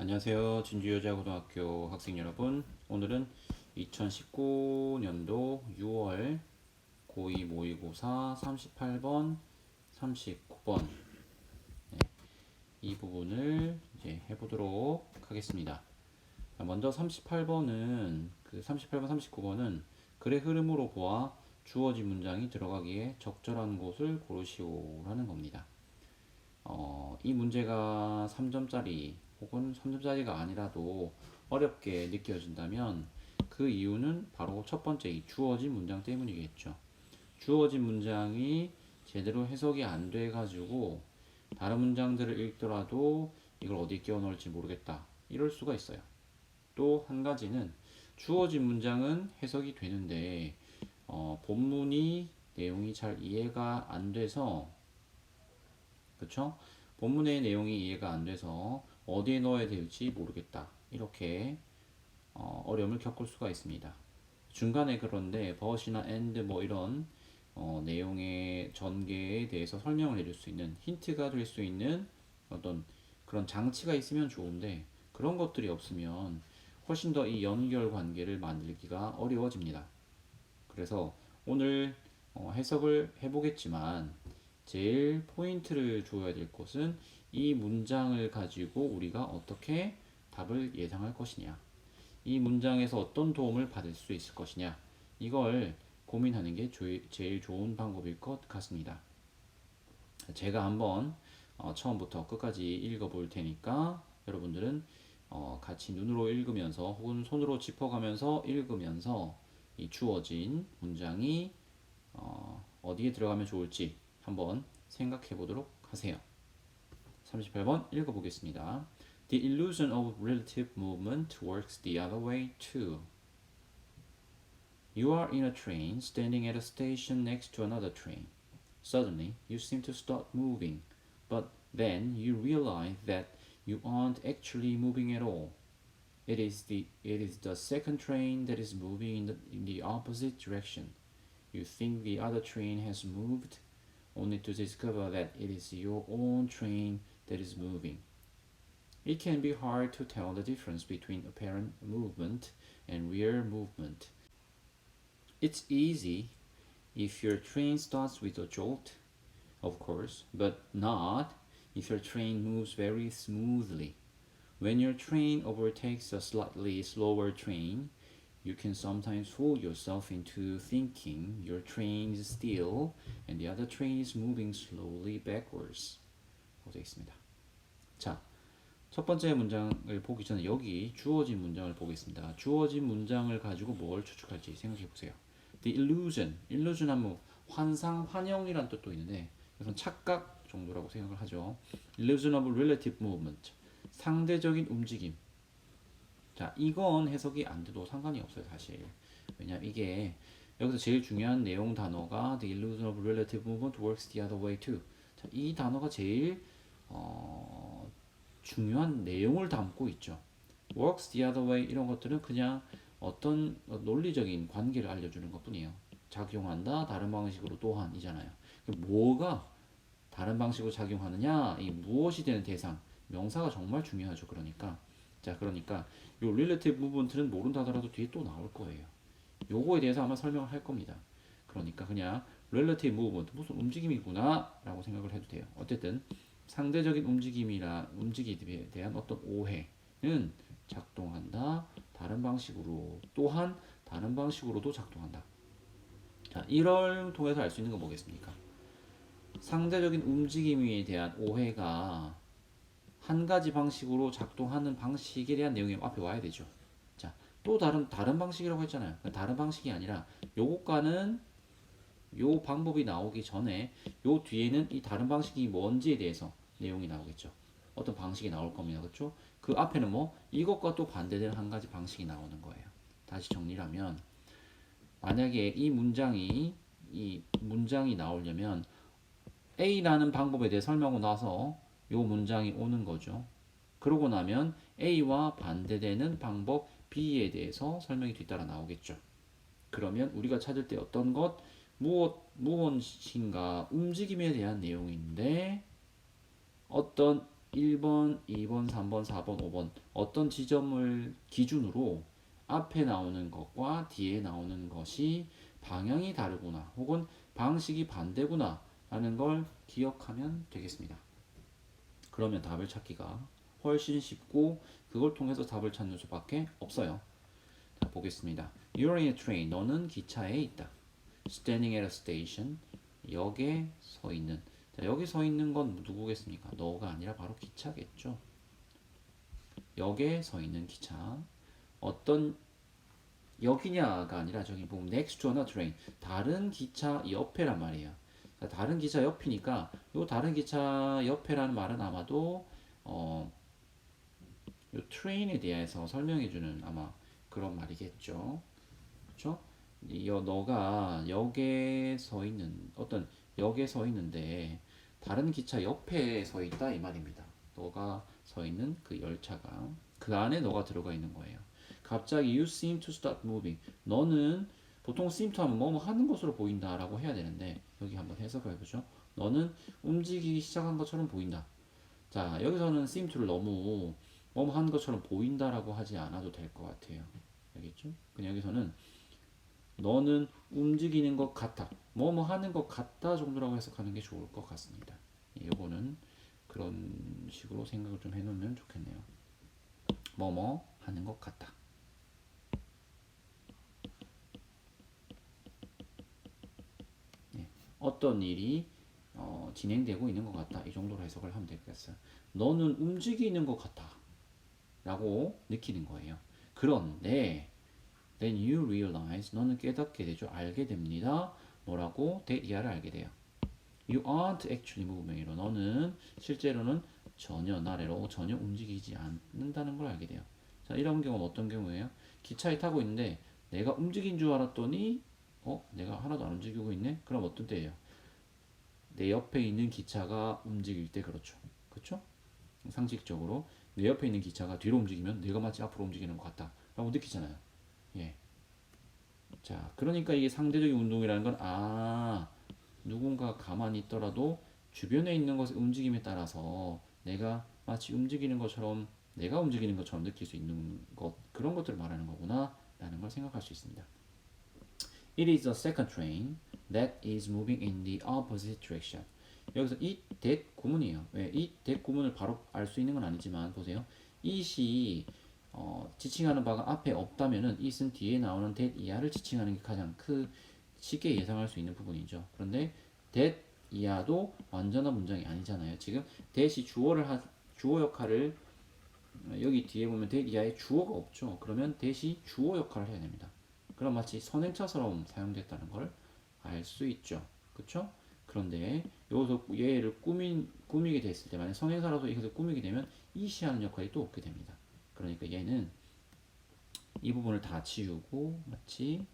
안녕하세요. 진주여자고등학교 학생 여러분. 오늘은 2019년도 6월 고2 모의고사 38번, 39번 이 부분을 이제 해보도록 하겠습니다. 먼저 38번은 38번, 39번은 글의 흐름으로 보아 주어진 문장이 들어가기에 적절한 곳을 고르시오라는 겁니다. 이 문제가 3점짜리 혹은 3점짜리가 아니라도 어렵게 느껴진다면 그 이유는 바로 첫 번째 이 주어진 문장 때문이겠죠. 주어진 문장이 제대로 해석이 안 돼 가지고 다른 문장들을 읽더라도 이걸 어디에 끼워 넣을지 모르겠다 이럴 수가 있어요. 또 한 가지는 주어진 문장은 해석이 되는데 본문이 내용이 잘 이해가 안 돼서, 그쵸? 본문의 내용이 이해가 안 돼서 어디에 넣어야 될지 모르겠다 이렇게 어려움을 겪을 수가 있습니다. 중간에 그런데 but이나 and 뭐 이런 내용의 전개에 대해서 설명을 해줄 수 있는 힌트가 될 수 있는 어떤 그런 장치가 있으면 좋은데 그런 것들이 없으면 훨씬 더 이 연결 관계를 만들기가 어려워집니다. 그래서 오늘 해석을 해보겠지만 제일 포인트를 줘야 될 것은 이 문장을 가지고 우리가 어떻게 답을 예상할 것이냐, 이 문장에서 어떤 도움을 받을 수 있을 것이냐, 이걸 고민하는 게 제일 좋은 방법일 것 같습니다. 제가 한번 처음부터 끝까지 읽어볼 테니까 여러분들은 같이 눈으로 읽으면서 혹은 손으로 짚어가면서 읽으면서 이 주어진 문장이 어디에 들어가면 좋을지 한번 생각해 보도록 하세요. 38번 읽어보겠습니다. The illusion of relative movement works the other way too. You are in a train standing at a station next to another train. Suddenly, you seem to start moving, but then you realize that you aren't actually moving at all. It is the second train that is moving in the opposite direction. You think the other train has moved, only to discover that it is your own train that is moving. It can be hard to tell the difference between apparent movement and real movement. It's easy if your train starts with a jolt, of course, but not if your train moves very smoothly. When your train overtakes a slightly slower train, you can sometimes fool yourself into thinking your train is still and the other train is moving slowly backwards. 되어 있습니다. 자, 첫 번째 문장을 보기 전에 여기 주어진 문장을 보겠습니다. 주어진 문장을 가지고 뭘 추측할지 생각해 보세요. The illusion 하면 환상, 환영이란 뜻도 있는데 이건 착각 정도라고 생각을 하죠. Illusion of relative movement, 상대적인 움직임. 자, 이건 해석이 안 돼도 상관이 없어요, 사실. 왜냐면 이게 여기서 제일 중요한 내용 단어가 The illusion of relative movement works the other way too. 자, 이 단어가 제일 중요한 내용을 담고 있죠. works the other way 이런 것들은 그냥 어떤 논리적인 관계를 알려주는 것 뿐이에요. 작용한다, 다른 방식으로 또한이잖아요. 뭐가 다른 방식으로 작용하느냐, 이 무엇이 되는 대상, 명사가 정말 중요하죠. 그러니까 요 relative movement는 모른다 하더라도 뒤에 또 나올 거예요. 요거에 대해서 아마 설명을 할 겁니다. 그러니까 그냥 relative movement 무슨 움직임이구나 라고 생각을 해도 돼요. 어쨌든 상대적인 움직임에 대한 어떤 오해는 작동한다. 다른 방식으로 또한 다른 방식으로도 작동한다. 자, 이걸 통해서 알 수 있는 건 뭐겠습니까? 상대적인 움직임에 대한 오해가 한 가지 방식으로 작동하는 방식에 대한 내용이 앞에 와야 되죠. 자, 또 다른 방식이라고 했잖아요. 다른 방식이 아니라 요것과는 요 방법이 나오기 전에 요 뒤에는 이 다른 방식이 뭔지에 대해서 내용이 나오겠죠. 어떤 방식이 나올 겁니다. 그렇죠? 그 앞에는 뭐 이것과 또 반대되는 한 가지 방식이 나오는 거예요. 다시 정리를 하면 만약에 이 문장이 나오려면 A라는 방법에 대해 설명하고 나서 요 문장이 오는 거죠. 그러고 나면 A와 반대되는 방법 B에 대해서 설명이 뒤따라 나오겠죠. 그러면 우리가 찾을 때 어떤 것, 무엇인가 움직임에 대한 내용인데 어떤 1번, 2번, 3번, 4번, 5번 어떤 지점을 기준으로 앞에 나오는 것과 뒤에 나오는 것이 방향이 다르구나 혹은 방식이 반대구나 라는 걸 기억하면 되겠습니다. 그러면 답을 찾기가 훨씬 쉽고 그걸 통해서 답을 찾는 수밖에 없어요. 자, 보겠습니다. You're in a train. 너는 기차에 있다. Standing at a station. 역에 서 있는. 자, 여기 서 있는 건 누구겠습니까? 너가 아니라 바로 기차겠죠. 역에 서 있는 기차. 어떤 역이냐가 아니라 저기 보면 next to another train. 다른 기차 옆에란 말이에요. 자, 다른 기차 옆이니까 요 다른 기차 옆에라는 말은 아마도 요 트레인에 대해서 설명해주는 아마 그런 말이겠죠. 그렇죠? 너가 역에 서 있는 어떤 역에 서 있는데 다른 기차 옆에 서 있다 이 말입니다. 너가 서 있는 그 열차가 그 안에 너가 들어가 있는 거예요. 갑자기 you seem to start moving. 너는 보통 seem to 하면 뭐뭐 하는 것으로 보인다라고 해야 되는데 여기 한번 해석을 해보죠. 너는 움직이기 시작한 것처럼 보인다. 자, 여기서는 seem to를 너무 뭐뭐 하는 것처럼 보인다라고 하지 않아도 될 것 같아요. 알겠죠? 그냥 여기서는 너는 움직이는 것 같아. 뭐뭐 하는 것 같다 정도라고 해석하는 게 좋을 것 같습니다. 이거는 그런 식으로 생각을 좀 해놓으면 좋겠네요. 뭐뭐 하는 것 같다. 네. 어떤 일이 진행되고 있는 것 같다. 이 정도로 해석을 하면 되겠어요. 너는 움직이는 것 같아. 라고 느끼는 거예요. 그런데 then you realize 너는 깨닫게 되죠. 알게 됩니다. 뭐라고? that 이하를 알게 돼요. You aren't actually moving. 너는 실제로는 전혀 나래로 전혀 움직이지 않는다는 걸 알게 돼요. 자, 이런 경우는 어떤 경우예요? 기차에 타고 있는데 내가 움직인 줄 알았더니 내가 하나도 안 움직이고 있네? 그럼 어떤 때예요? 내 옆에 있는 기차가 움직일 때 그렇죠. 그렇죠? 상식적으로 내 옆에 있는 기차가 뒤로 움직이면 내가 마치 앞으로 움직이는 것 같다 라고 느끼잖아요. 예. 자, 그러니까 이게 상대적인 운동이라는 건 누군가 가만히 있더라도 주변에 있는 것의 움직임에 따라서 내가 마치 움직이는 것처럼 내가 움직이는 것처럼 느낄 수 있는 것 그런 것들을 말하는 거구나 라는 걸 생각할 수 있습니다. It is the second train that is moving in the opposite direction. 여기서 이 that 구문이에요. 왜? 이 that 구문을 바로 알 수 있는 건 아니지만 보세요. it이 지칭하는 바가 앞에 없다면은 it은 뒤에 나오는 that 이하를 지칭하는 게 가장 쉽게 예상할 수 있는 부분이죠. 그런데 that 이하도 완전한 문장이 아니잖아요. 지금 that이 주어 역할을 여기 뒤에 보면 that 이하에 주어가 없죠. 그러면 that이 주어 역할을 해야 됩니다. 그럼 마치 선행차처럼 사용됐다는 걸 알 수 있죠. 그쵸? 그런데 여기서 얘를 꾸미게 됐을 때 만약 선행사라서 이것을 꾸미게 되면 이시하는 역할이 또 없게 됩니다. 그러니까 얘는 이 부분을 다 지우고 마치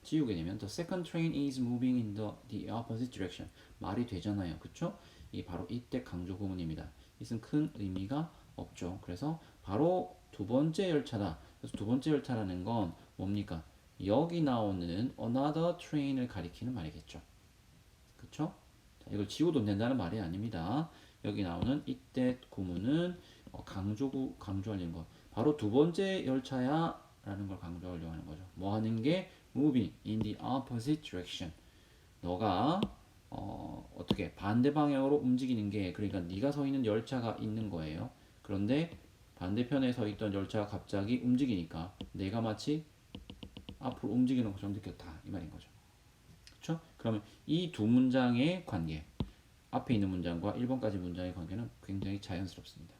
지우게 되면 the second train is moving in the opposite direction 말이 되잖아요. 그쵸? 이 바로 이때 강조 구문입니다. 이것은 큰 의미가 없죠. 그래서 바로 두 번째 열차다. 그래서 두 번째 열차라는 건 뭡니까? 여기 나오는 another train을 가리키는 말이겠죠. 그쵸? 자, 이걸 지워도 된다는 말이 아닙니다. 여기 나오는 이때 구문은 강조하려는 거. 바로 두 번째 열차야 라는 걸 강조하려고 하는 거죠. 뭐 하는 게 moving in the opposite direction. 너가 어떻게 반대 방향으로 움직이는 게 그러니까 네가 서 있는 열차가 있는 거예요. 그런데 반대편에 서 있던 열차가 갑자기 움직이니까 내가 마치 앞으로 움직이는 것처럼 느꼈다 이 말인 거죠. 그렇죠? 그러면 이 두 문장의 관계 앞에 있는 문장과 1번까지 문장의 관계는 굉장히 자연스럽습니다.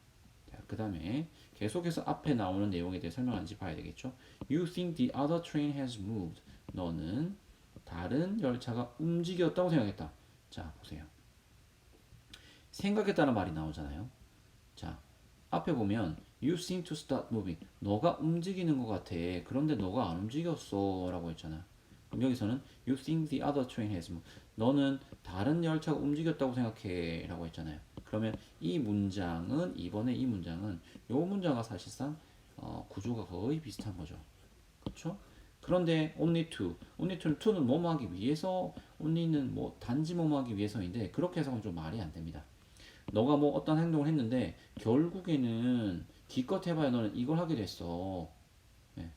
자, 그 다음에 계속해서 앞에 나오는 내용에 대해 설명하는지 봐야 되겠죠. You think the other train has moved. 너는 다른 열차가 움직였다고 생각했다. 자, 보세요. 생각했다는 말이 나오잖아요. 자, 앞에 보면 You seem to start moving. 너가 움직이는 것 같아. 그런데 너가 안 움직였어. 라고 했잖아. 그럼 여기서는 You think the other train has moved. 너는 다른 열차가 움직였다고 생각해. 라고 했잖아요. 그러면 이 문장은, 이번에 이 문장은, 요 문장과 사실상 구조가 거의 비슷한 거죠. 그쵸? 그런데 only to, to는 뭐뭐 하기 위해서, only는 뭐 단지 뭐뭐 하기 위해서인데 그렇게 해석은 좀 말이 안 됩니다. 너가 뭐 어떤 행동을 했는데 결국에는 기껏 해봐야 너는 이걸 하게 됐어. 네,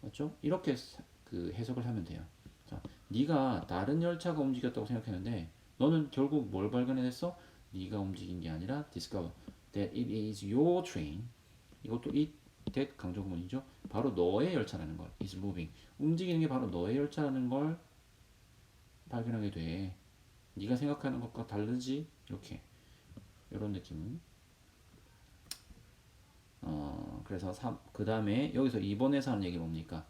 맞죠? 이렇게 그 해석을 하면 돼요. 자, 네가 다른 열차가 움직였다고 생각했는데 너는 결국 뭘 발견해냈어? 네가 움직인 게 아니라 discover that it is your train. 이것도 it that 강조 구문이죠. 바로 너의 열차라는 걸 is moving. 움직이는 게 바로 너의 열차라는 걸 발견하게 돼. 네가 생각하는 것과 다르지? 이렇게 이런 느낌. 그래서 그 다음에 여기서 2번에서 하는 얘기 뭡니까?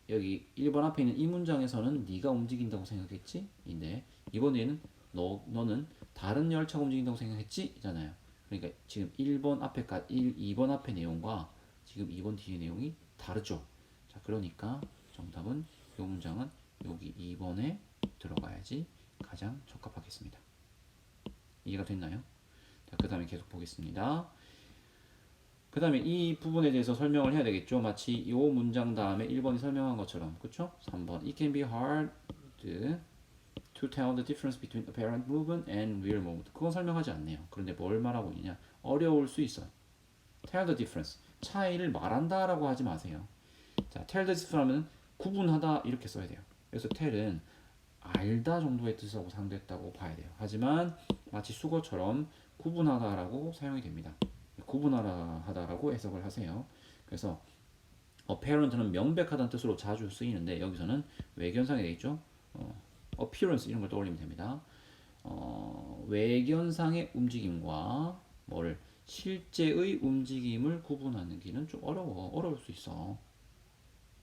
여기 1번 앞에 있는 이 문장에서는 네가 움직인다고 생각했지? 인데 이번에는 너는 다른 열차가 움직인다고 생각했지? 잖아요. 그러니까 지금 1번 앞에 2번 앞의 내용과 지금 2번 뒤의 내용이 다르죠. 자, 그러니까 정답은 이 문장은 여기 2번에 들어가야지 가장 적합하겠습니다. 이해가 됐나요? 자, 그 다음에 계속 보겠습니다. 그 다음에 이 부분에 대해서 설명을 해야 되겠죠. 마치 이 문장 다음에 1번이 설명한 것처럼. 그쵸? 3번 It can be hard to tell the difference between apparent movement and real movement. 그건 설명하지 않네요. 그런데 뭘 말하고 있느냐? 어려울 수 있어요. Tell the difference. 차이를 말한다 라고 하지 마세요. 자, tell the difference 하면 구분하다 이렇게 써야 돼요. 그래서 tell은 알다 정도의 뜻하고 상대했다고 봐야 돼요. 하지만 마치 수거처럼 구분하다라고 사용이 됩니다. 구분하다라고 해석을 하세요. 그래서 apparent는 명백하다는 뜻으로 자주 쓰이는데 여기서는 외견상이 되겠죠. appearance 이런 걸 떠올리면 됩니다. 외견상의 움직임과 뭐를 실제의 움직임을 구분하는 길은 좀 어려울 수 있어.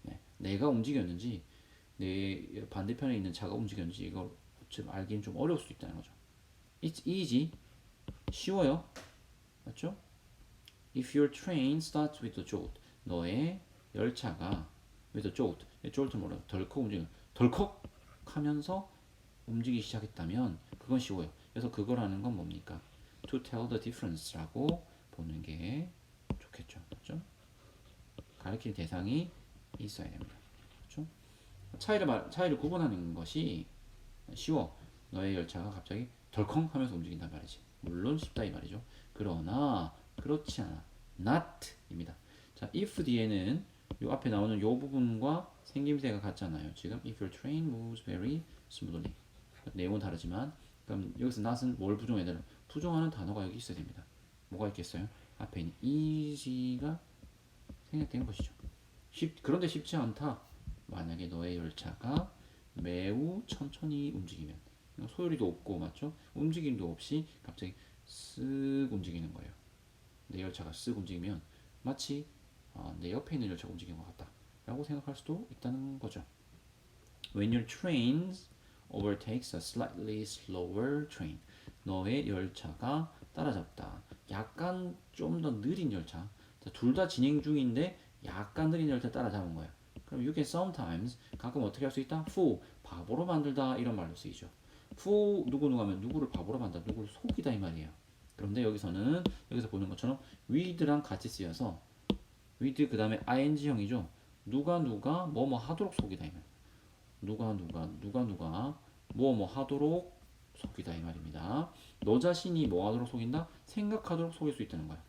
네, 내가 움직였는지 내 반대편에 있는 차가 움직였는지 이걸 좀 알기는 좀 어려울 수 있다는 거죠. It's easy. 쉬워요. 맞죠? If your train starts with a jolt. 너의 열차가 with a jolt. jolt는 뭐라? 덜컥 움직이는. 덜컥 하면서 움직이기 시작했다면 그건 쉬워요. 그래서 그걸 하는 건 뭡니까? To tell the difference라고 보는 게 좋겠죠. 맞죠? 가르칠 대상이 있어야 됩니다. 그렇죠? 차이를 구분하는 것이 쉬워. 너의 열차가 갑자기 덜컹 하면서 움직인단 말이지. 물론 쉽다 이 말이죠. 그러나 그렇지 않아. not입니다. 자, if 뒤에는 요 앞에 나오는 요 부분과 생김새가 같잖아요. 지금 if your train moves very smoothly. 내용은 다르지만 그럼 여기서 not은 뭘 부정해야 되나? 부정하는 단어가 여기 있어야 됩니다. 뭐가 있겠어요? 앞에 있는 easy가 생략된 것이죠. 그런데 쉽지 않다. 만약에 너의 열차가 매우 천천히 움직이면 소요리도 없고 맞죠? 움직임도 없이 갑자기 쓱 움직이는 거예요. 내 열차가 쓱 움직이면 마치 내 옆에 있는 열차가 움직이는 것 같다 라고 생각할 수도 있다는 거죠. When your train overtakes a slightly slower train. 너의 열차가 따라잡다. 약간 좀 더 느린 열차. 둘 다 진행 중인데 약간 느린 열차 따라잡은 거야. 그럼 you can sometimes 가끔 어떻게 할 수 있다? fool 바보로 만들다 이런 말로 쓰이죠. fool 누구 하면 누구를 바보로 만들다, 누구를 속이다 이 말이에요. 그런데 여기서 보는 것처럼 with랑 같이 쓰여서 with 그 다음에 ing형이죠. 누가 뭐뭐 하도록 속이다 이 말. 누가 뭐뭐 하도록 속이다 이 말입니다. 너 자신이 뭐 하도록 속인다? 생각하도록 속일 수 있다는 거야.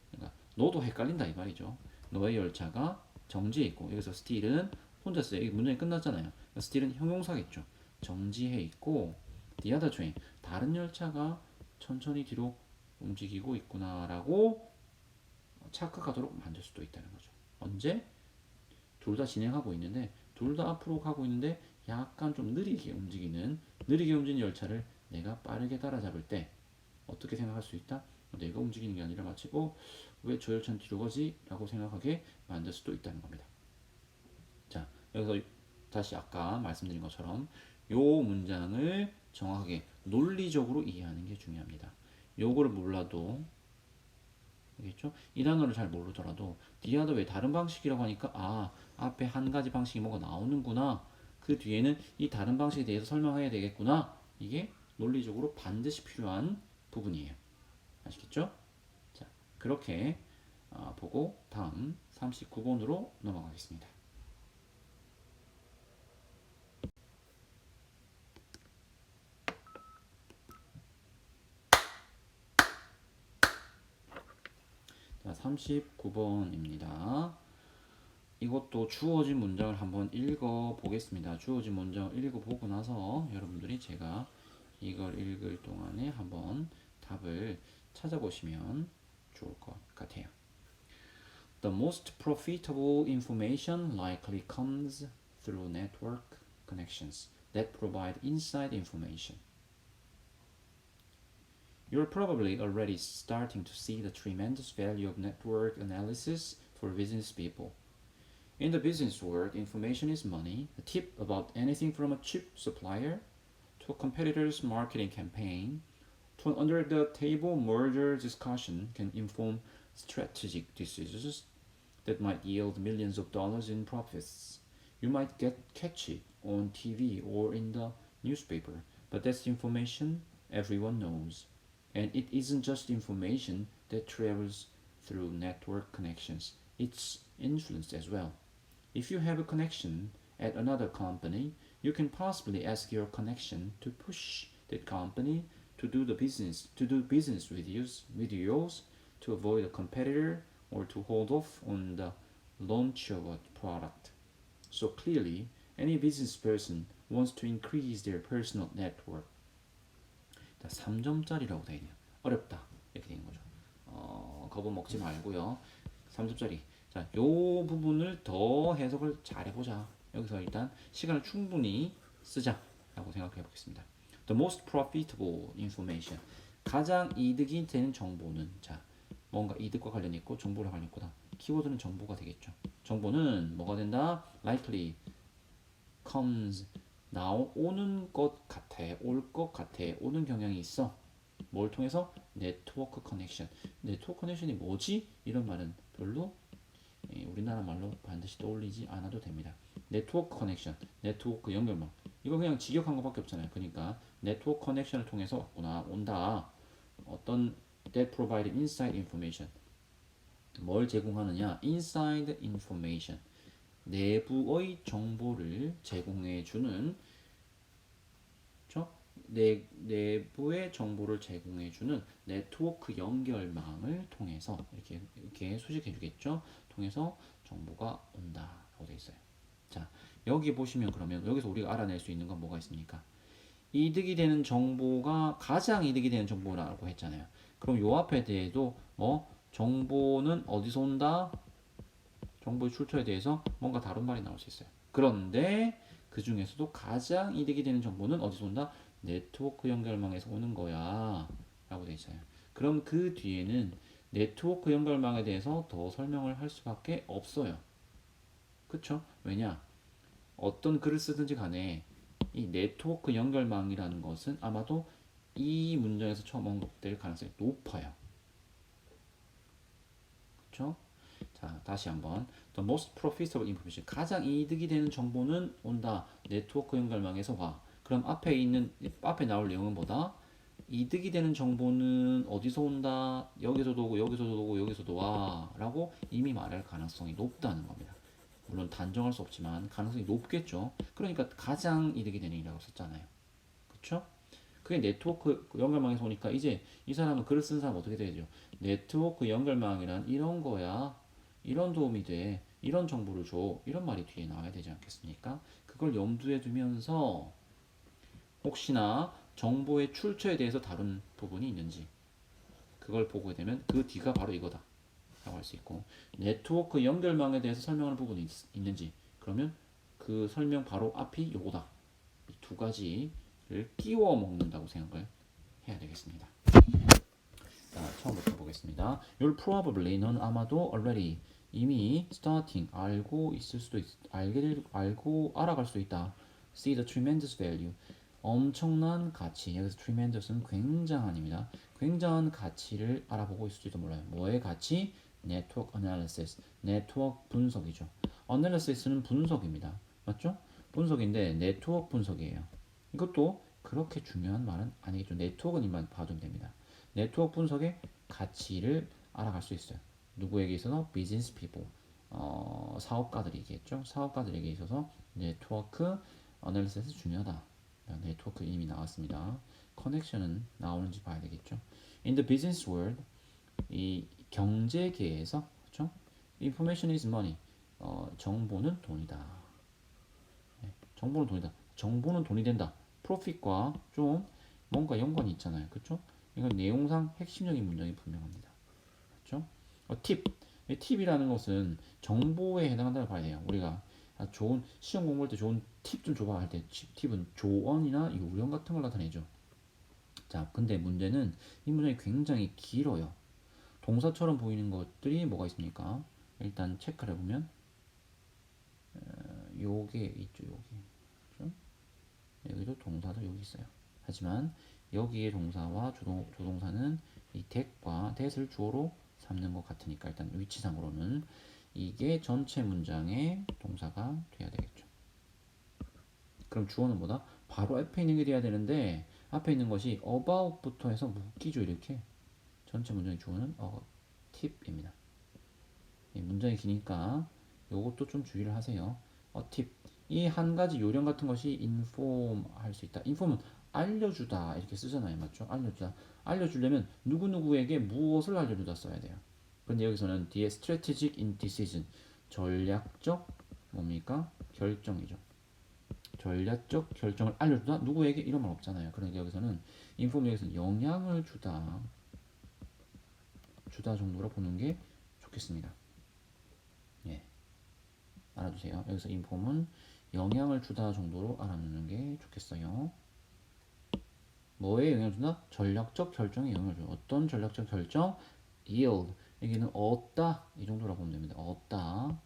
그러니까 너도 헷갈린다 이 말이죠. 너의 열차가 정지해 있고 여기서 still은 혼자 써요. 여기 문장이 끝났잖아요. still은 형용사겠죠. 정지해 있고 the other train 다른 열차가 천천히 뒤로 움직이고 있구나라고 착각하도록 만들 수도 있다는 거죠. 언제? 둘 다 진행하고 있는데 둘 다 앞으로 가고 있는데 약간 좀 느리게 움직이는 열차를 내가 빠르게 따라잡을 때 어떻게 생각할 수 있다? 내가 움직이는 게 아니라 마치 왜 저 열차는 뒤로 가지? 라고 생각하게 만들 수도 있다는 겁니다. 자, 여기서 다시 아까 말씀드린 것처럼 요 문장을 정확하게 논리적으로 이해하는 게 중요합니다. 요거를 몰라도 알겠죠? 이 단어를 잘 모르더라도 the 왜 다른 방식이라고 하니까 앞에 한 가지 방식이 뭐가 나오는구나. 그 뒤에는 이 다른 방식에 대해서 설명해야 되겠구나. 이게 논리적으로 반드시 필요한 부분이에요. 아시겠죠? 자, 그렇게 보고 다음 39번으로 넘어가겠습니다. 39번입니다. 이것도 주어진 문장을 한번 읽어 보겠습니다. 주어진 문장을 읽어 보고 나서 여러분들이 제가 이걸 읽을 동안에 한번 답을 찾아보시면 좋을 것 같아요. The most profitable information likely comes through network connections that provide inside information. You're probably already starting to see the tremendous value of network analysis for business people. In the business world, information is money. A tip about anything from a cheap supplier to a competitor's marketing campaign to an under-the-table merger discussion can inform strategic decisions that might yield millions of dollars in profits. You might catch it on TV or in the newspaper, but that's information everyone knows. And it isn't just information that travels through network connections, it's influence as well. If you have a connection at another company, you can possibly ask your connection to push that company to do business with yours to avoid a competitor or to hold off on the launch of a product. So clearly, any business person wants to increase their personal network. 3점짜리라고 되어 있네요. 어렵다 이렇게 되는 거죠. 겁은 먹지 말고요. 3점짜리. 자, 요 부분을 더 해석을 잘 해보자. 여기서 일단 시간을 충분히 쓰자라고 생각해 보겠습니다. The most profitable information. 가장 이득이 되는 정보는, 자, 뭔가 이득과 관련이 있고 정보랑 관련이 있고, 키워드는 정보가 되겠죠. 정보는 뭐가 된다? Likely comes 나오는 것 같아, 올 것 같아, 오는 경향이 있어. 뭘 통해서? 네트워크 커넥션. 네트워크 커넥션이 뭐지? 이런 말은 별로 우리나라 말로 반드시 떠올리지 않아도 됩니다. 네트워크 커넥션, 네트워크 연결망. 이거 그냥 직역한 것밖에 없잖아요. 그러니까 네트워크 커넥션을 통해서 왔구나, 온다. 어떤 that provide inside information. 뭘 제공하느냐? inside information. 내부의 정보를 제공해주는, 그렇죠? 내부의 정보를 제공해주는 네트워크 연결망을 통해서 이렇게 수식해주겠죠? 통해서 정보가 온다라고 되어 있어요. 자, 여기 보시면 그러면 여기서 우리가 알아낼 수 있는 건 뭐가 있습니까? 이득이 되는 정보가 가장 이득이 되는 정보라고 했잖아요. 그럼 요 앞에 대해도 정보는 어디서 온다? 정보의 출처에 대해서 뭔가 다른 말이 나올 수 있어요. 그런데 그 중에서도 가장 이득이 되는 정보는 어디서 온다? 네트워크 연결망에서 오는 거야 라고 되어 있어요. 그럼 그 뒤에는 네트워크 연결망에 대해서 더 설명을 할 수밖에 없어요. 그쵸? 왜냐? 어떤 글을 쓰든지 간에 이 네트워크 연결망이라는 것은 아마도 이 문장에서 처음 언급될 가능성이 높아요. 그쵸? 자, 다시 한번. The most profitable information. 가장 이득이 되는 정보는 온다. 네트워크 연결망에서 와. 그럼 앞에 나올 내용은 뭐다? 이득이 되는 정보는 어디서 온다? 여기서도 오고, 여기서도 오고, 여기서도 와. 라고 이미 말할 가능성이 높다는 겁니다. 물론 단정할 수 없지만 가능성이 높겠죠. 그러니까 가장 이득이 되는 이라고 썼잖아요. 그쵸? 그게 네트워크 연결망에서 오니까 이제 이 사람은 글을 쓴 사람 어떻게 되죠? 네트워크 연결망이란 이런 거야. 이런 도움이 돼. 이런 정보를 줘. 이런 말이 뒤에 나와야 되지 않겠습니까? 그걸 염두에 두면서 혹시나 정보의 출처에 대해서 다룬 부분이 있는지 그걸 보게 되면 그 뒤가 바로 이거다 라고 할 수 있고, 네트워크 연결망에 대해서 설명하는 부분이 있는지 그러면 그 설명 바로 앞이 요거다. 이 두 가지를 끼워 먹는다고 생각을 해야 되겠습니다. 자, 처음부터 보겠습니다. You'll probably, 넌 아마도 already, 이미 starting, 알고 있을 수도 알고 알아갈 수 있다. See the tremendous value, 엄청난 가치. 여기서 tremendous는 굉장한입니다. 굉장한 가치를 알아보고 있을지도 몰라요. 뭐의 가치? Network analysis, 네트워크 분석이죠. analysis는 분석입니다. 맞죠? 분석인데 네트워크 분석이에요. 이것도 그렇게 중요한 말은 아니겠죠. 네트워크는만 봐도 됩니다. 네트워크 분석의 가치를 알아갈 수 있어요. 누구에게 있어서? 비즈니스 피플, 사업가들이겠죠. 사업가들에게 있어서 네트워크 어널리시스 중요하다. 네트워크 이미 나왔습니다. 커넥션은 나오는지 봐야 되겠죠. In the business world, 이 경제계에서 그렇죠? Information is money. 정보는 돈이다. 정보는 돈이다. 정보는 돈이 된다. 프로핏과 좀 뭔가 연관이 있잖아요. 그렇죠? 이건 내용상 핵심적인 문장이 분명합니다. 그렇죠? 팁. 이 팁이라는 것은 정보에 해당한다고 봐야 돼요. 우리가 좋은 시험 공부할 때 좋은 팁 좀 줘봐 할 때 팁은 조언이나 요령 같은 걸 나타내죠. 자, 근데 문제는 이 문장이 굉장히 길어요. 동사처럼 보이는 것들이 뭐가 있습니까? 일단 체크를 해보면 요게 있죠. 요게. 그렇죠? 여기도 동사도 여기 있어요. 하지만 여기에 동사와 조동사는 이 that과 that을 주어로 삼는 것 같으니까 일단 위치상으로는 이게 전체 문장의 동사가 돼야 되겠죠. 그럼 주어는 뭐다? 바로 앞에 있는 게 돼야 되는데 앞에 있는 것이 about부터 해서 묶이죠. 이렇게 전체 문장의 주어는 팁입니다. 문장이 기니까 요것도 좀 주의를 하세요. 팁. 이 한 가지 요령 같은 것이 inform 할 수 있다. inform은 알려주다 이렇게 쓰잖아요. 맞죠? 알려주다. 알려주려면 누구누구에게 무엇을 알려주다 써야 돼요. 근데 여기서는 뒤에 strategic in decision 전략적 뭡니까? 결정이죠. 전략적 결정을 알려주다 누구에게 이런 말 없잖아요. 그러니까 여기서는 inform 여기서는 영향을 주다 정도로 보는 게 좋겠습니다. 예. 알아두세요. 여기서 inform은 영향을 주다 정도로 알아두는 게 좋겠어요. 뭐에 영향을 준다? 전략적 결정에 영향을 줘. 어떤 전략적 결정? yield. 여기는 얻다 이 정도라고 보면 됩니다. 얻다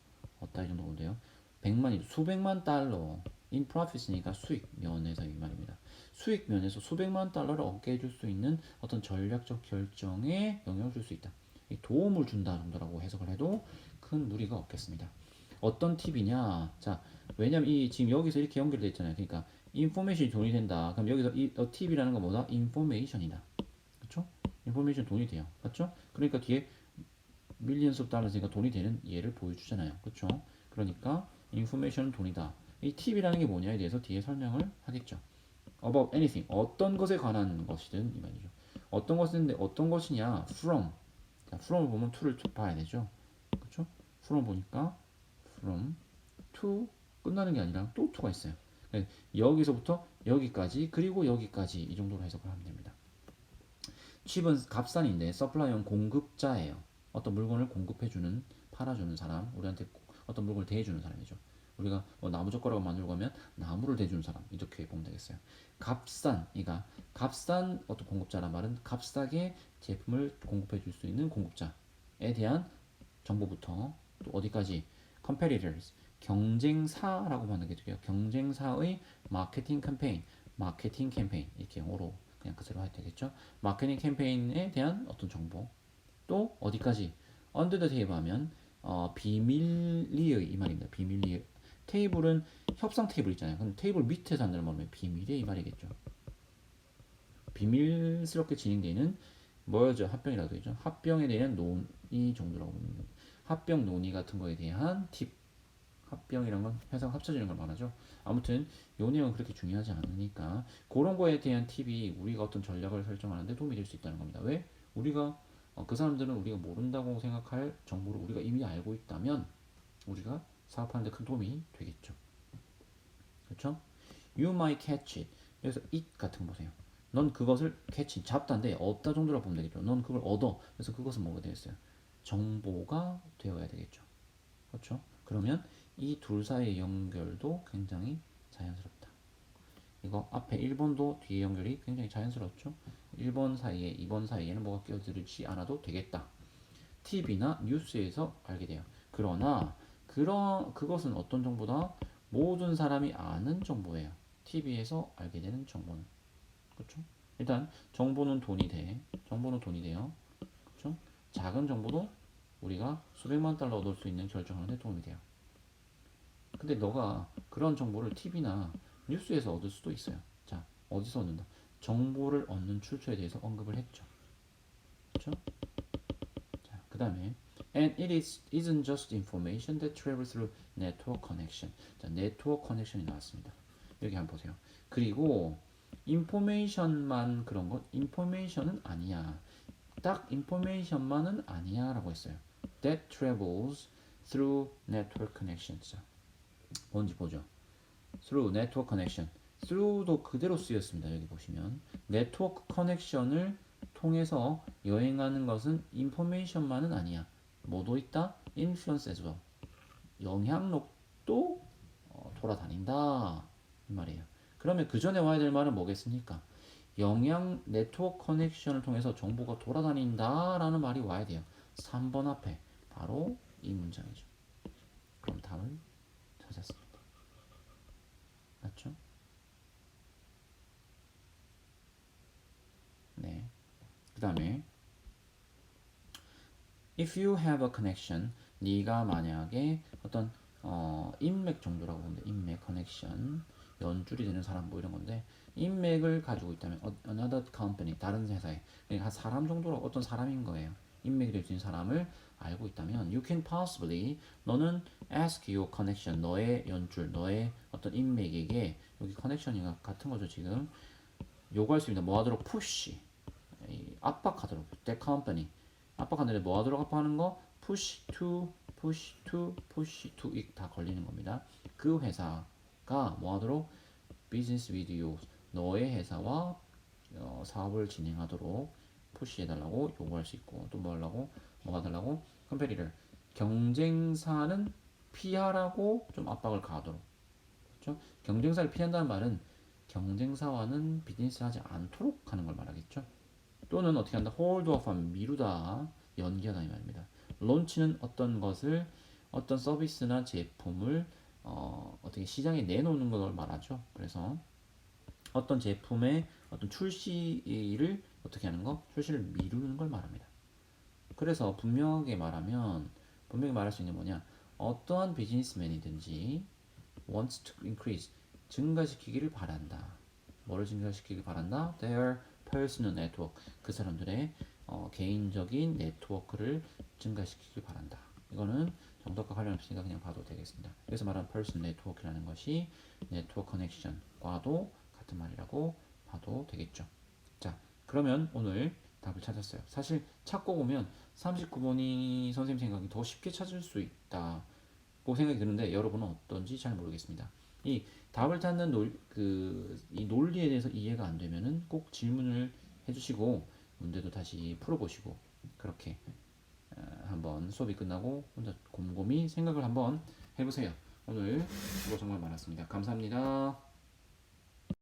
이 정도 보면 돼요. 100만이 수백만 달러 in profit이니까 수익 면에서 이 말입니다. 수익 면에서 수백만 달러를 얻게 해줄 수 있는 어떤 전략적 결정에 영향을 줄 수 있다. 도움을 준다 정도라고 해석을 해도 큰 무리가 없겠습니다. 어떤 팁이냐? 자, 왜냐면 이 지금 여기서 이렇게 연결되어 있잖아요. 그러니까 인포메이션이 돈이 된다. 그럼 여기서 이 팁이라는 건 뭐다? 인포메이션이다. 그렇죠? 인포메이션 돈이 돼요. 맞죠? 그러니까 뒤에 밀리언스 오브 달러니까 돈이 되는 예를 보여주잖아요. 그렇죠? 그러니까 인포메이션은 돈이다. 이 팁이라는 게 뭐냐에 대해서 뒤에 설명을 하겠죠. About anything. 어떤 것에 관한 것이든 이 말이죠. 어떤 것인데 어떤 것이냐? From. 자, from을 보면 to를 봐야 되죠. 그렇죠? from 보니까 from to 끝나는 게 아니라 또 to가 있어요. 여기서부터 여기까지 그리고 여기까지 이 정도로 해석을 하면 됩니다. 칩은 값산인데 서플라이어는 공급자예요. 어떤 물건을 공급해주는 팔아주는 사람, 우리한테 어떤 물건을 대해주는 사람이죠. 우리가 뭐 나무젓가락을 만들고 하면 나무를 대주는 사람 이렇게 보면 되겠어요. 값싼, 그러니까 값싼 어떤 공급자란 말은 값싸게 제품을 공급해줄 수 있는 공급자에 대한 정보부터 또 어디까지 competitors 경쟁사라고 하는 게 되고요. 경쟁사의 마케팅 캠페인 이렇게 영어로 그냥 그대로 해도 되겠죠. 마케팅 캠페인에 대한 어떤 정보 또 어디까지 under the table 하면 비밀리의 이 말입니다. 비밀리의 테이블은 협상 테이블 있잖아요. 그럼 테이블 밑에서 한다는 말은 비밀의 이 말이겠죠. 비밀스럽게 진행되는 뭐였죠? 합병이라고 되죠. 합병에 대한 논의 정도라고 보면 됩니다. 합병 논의 같은 거에 대한 팁. 합병이란 건 회사가 합쳐지는 걸 말하죠. 아무튼 요 내용은 그렇게 중요하지 않으니까 그런 거에 대한 팁이 우리가 어떤 전략을 설정하는데 도움이 될 수 있다는 겁니다. 왜? 우리가 그 사람들은 우리가 모른다고 생각할 정보를 우리가 이미 알고 있다면 우리가 사업하는 데 큰 도움이 되겠죠. 그렇죠? You might catch it. 여기서 it 같은 거 보세요. 넌 그것을 catch, 잡다인데 얻다 정도로 보면 되겠죠. 넌 그걸 얻어. 그래서 그것은 뭐가 되겠어요? 정보가 되어야 되겠죠. 그렇죠? 그러면 이 둘 사이의 연결도 굉장히 자연스럽다. 이거 앞에 1번도 뒤에 연결이 굉장히 자연스럽죠? 1번 사이에 2번 사이에는 뭐가 끼어들지 않아도 되겠다. TV나 뉴스에서 알게 돼요. 그러나 그것은 어떤 정보다? 모든 사람이 아는 정보예요. TV에서 알게 되는 정보는. 그렇죠? 일단 정보는 돈이 돼. 정보는 돈이 돼요. 그렇죠? 작은 정보도 우리가 수백만 달러 얻을 수 있는 결정하는 데 도움이 돼요. 근데 너가 그런 정보를 TV나 뉴스에서 얻을 수도 있어요. 자, 어디서 얻는다? 정보를 얻는 출처에 대해서 언급을 했죠. 그렇죠? 자, 그 다음에 And it isn't just information that travels through network connection. 자, 네트워크 커넥션이 나왔습니다. 여기 한번 보세요. 그리고 인포메이션만 그런 것, 인포메이션은 아니야. 딱 인포메이션만은 아니야 라고 했어요. That travels through network connections. 뭔지 보죠. through network connection. through도 그대로 쓰였습니다. 여기 보시면 네트워크 커넥션을 통해서 여행하는 것은 인포메이션만은 아니야. 뭐도 있다? influence as well. 영향력도 돌아다닌다 이 말이에요. 그러면 그 전에 와야 될 말은 뭐겠습니까? 네트워크 커넥션을 통해서 정보가 돌아다닌다 라는 말이 와야 돼요. 3번 앞에 바로 이 문장이죠. 그럼 답을 찾았습니다. 맞죠? 네. 그 다음에 if you have a connection, 네가 만약에 어떤 인맥 정도라고 보는데 인맥 커넥션 연줄이 되는 사람 뭐 이런 건데 인맥을 가지고 있다면 another company 다른 회사에 그러니까 한 사람 정도로 어떤 사람인 거예요. 인맥이 될 수 있는 사람을 알고 있다면 you can possibly 너는 ask your connection 너의 연줄 너의 어떤 인맥에게 여기 커넥션이가 같은 거죠 지금 요구할 수 있는 뭐 하도록 push 압박하도록 that company 압박하는데 뭐 하도록 압박하는 거 push to push to push to 이 다 걸리는 겁니다. 그 회사가 뭐 하도록 business with you 너의 회사와 사업을 진행하도록 푸시해달라고 요구할 수 있고 또 뭐 하려고 뭐 하달라고 컴페리를 경쟁사는 피하라고 좀 압박을 가하도록 그렇죠? 경쟁사를 피한다는 말은 경쟁사와는 비즈니스를 하지 않도록 하는 걸 말하겠죠. 또는 어떻게 한다? hold off 하면 미루다, 연기하다 이 말입니다. 론치는 어떤 것을 어떤 서비스나 제품을 어떻게 시장에 내놓는 걸 말하죠. 그래서 어떤 제품의 어떤 출시를 어떻게 하는 거? 출시를 미루는 걸 말합니다. 그래서 분명하게 말할 수 있는 뭐냐? 어떠한 비즈니스맨이든지 wants to increase 증가시키기를 바란다. 뭐를 증가시키길 바란다? Their personal network 그 사람들의 개인적인 네트워크를 증가시키길 바란다. 이거는 정답과 관련 없으니까 그냥 봐도 되겠습니다. 그래서 말하는 personal network라는 것이 네트워크 커넥션과도 같은 말이라고 봐도 되겠죠. 자, 그러면 오늘 답을 찾았어요. 사실 찾고 보면 39번이 선생님 생각이 더 쉽게 찾을 수 있다고 생각이 드는데 여러분은 어떤지 잘 모르겠습니다. 이 답을 찾는 이 논리에 대해서 이해가 안 되면은 꼭 질문을 해주시고 문제도 다시 풀어보시고 그렇게 한번 수업이 끝나고 혼자 곰곰이 생각을 한번 해보세요. 오늘 수고 정말 많았습니다. 감사합니다.